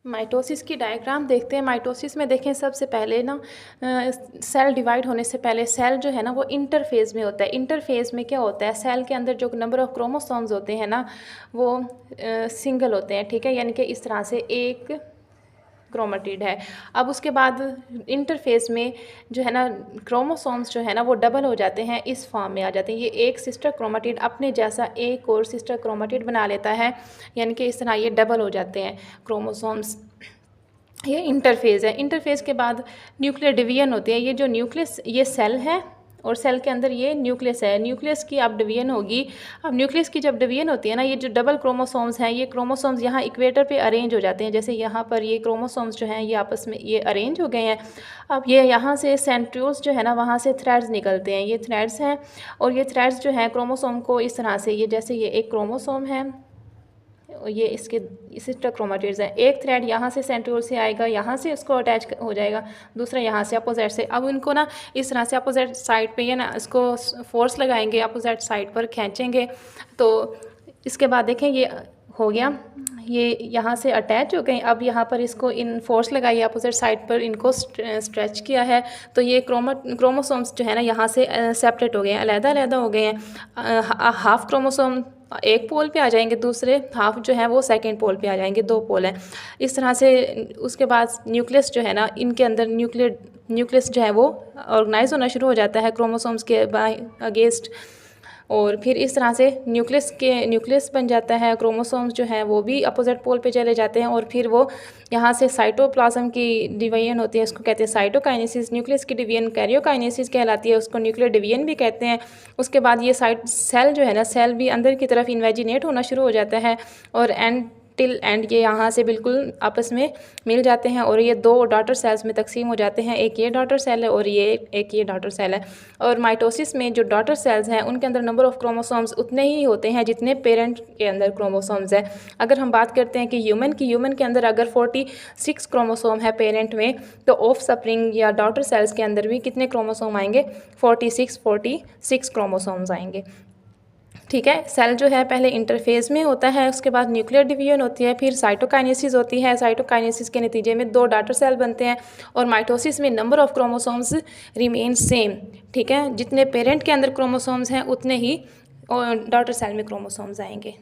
Mitosis की diagram देखते हैं। माइटोसिस में देखें सबसे पहले ना सेल डिवाइड होने से पहले सेल जो है ना वो इंटरफेज में होता है। इंटरफेज में क्या होता है, सेल के अंदर जो नंबर ऑफ क्रोमोसोम्स होते हैं ना वो सिंगल होते हैं, ठीक है, यानी कि इस तरह से एक क्रोमेटिड है। अब उसके बाद इंटरफेस में जो है ना क्रोमोसोम्स जो है ना वो डबल हो जाते हैं, इस फॉर्म में आ जाते हैं। ये एक सिस्टर क्रोमेटिड अपने जैसा एक और सिस्टर क्रोमेटिड बना लेता है, यानी कि इस तरह ये डबल हो जाते हैं क्रोमोसोम्स। ये इंटरफेज़ है। इंटरफेज़ के बाद न्यूक्लियर डिवीजन होती है। ये जो न्यूक्लियस, ये सेल है और सेल के अंदर ये न्यूक्लियस है। न्यूक्लियस की अब डिवीजन होगी। अब न्यूक्लियस की जब डिवीजन होती है ना, ये जो डबल क्रोमोसोम्स हैं, ये क्रोमोसोम्स यहाँ इक्वेटर पे अरेंज हो जाते हैं। जैसे यहाँ पर ये क्रोमोसोम्स जो हैं ये आपस में ये अरेंज हो गए हैं। अब ये यहाँ से सेंट्रियोल्स जो है ना वहाँ से थ्रेड्स निकलते हैं, ये थ्रेड्स हैं। और ये थ्रेड्स जो हैं क्रोमोसोम को इस तरह से, ये जैसे ये एक क्रोमोसोम है, ये इसके सिस्टर क्रोमेटिड्स हैं। एक थ्रेड यहाँ से सेंट्रियोल से आएगा, यहाँ से उसको अटैच हो जाएगा, दूसरा यहाँ से अपोजिट से। अब इनको ना इस तरह से अपोजिट साइड पे ये ना इसको फोर्स लगाएंगे, अपोजिट साइड पर खींचेंगे। तो इसके बाद देखें ये हो गया, ये यहाँ से अटैच हो गए। अब यहाँ पर इसको इन फोर्स लगाइए, अपोजिट साइड पर इनको स्ट्रेच किया है, तो ये क्रोमोसोम्स जो है ना यहाँ से सेपरेट हो गए हैं, अलग-अलग हो गए हैं। हाफ क्रोमोसोम एक पोल पे आ जाएंगे, दूसरे हाफ जो है वो सेकंड पोल पे आ जाएंगे, दो पोल हैं इस तरह से। उसके बाद न्यूक्लियस जो है ना, इनके अंदर न्यूक्लियस जो है वो ऑर्गेनाइज होना शुरू हो जाता है क्रोमोसोम्स के अगेंस्ट। और फिर इस तरह से न्यूक्लियस बन जाता है। क्रोमोसोम्स जो हैं वो भी अपोजिट पोल पे चले जाते हैं और फिर वो यहाँ से साइटोप्लाज्म की डिवीजन होती है, उसको कहते हैं साइटोकाइनेसिस। न्यूक्लियस की डिवीजन कैरियोकाइनेसिस कहलाती है, उसको न्यूक्लियर डिवीजन भी कहते हैं। उसके बाद ये सेल जो है ना, सेल भी अंदर की तरफ इन्वेजिनेट होना शुरू हो जाता है और एंड ये यहाँ से बिल्कुल आपस में मिल जाते हैं और ये दो डॉटर सेल्स में तकसीम हो जाते हैं। एक ये डॉटर सेल है और एक ये डॉटर सेल है। और माइटोसिस में जो डॉटर सेल्स हैं उनके अंदर नंबर ऑफ क्रोमोसोम्स उतने ही होते हैं जितने पेरेंट के अंदर क्रोमोसोम्स हैं। अगर हम बात करते हैं कि ह्यूमन के अंदर अगर 46 क्रोमोसोम है पेरेंट में, तो ऑफ स्प्रिंग या डॉटर सेल्स के अंदर भी कितने क्रोमोसोम आएंगे, 46 क्रोमोसोम्स आएंगे, ठीक है। सेल जो है पहले इंटरफेज में होता है, उसके बाद न्यूक्लियर डिवीजन होती है, फिर साइटोकाइनेसिस होती है। साइटोकाइनेसिस के नतीजे में दो डॉटर सेल बनते हैं और माइटोसिस में number of chromosomes remain same, ठीक है। जितने पेरेंट के अंदर क्रोमोसोम्स हैं उतने ही डॉटर सेल में क्रोमोसोम्स आएंगे।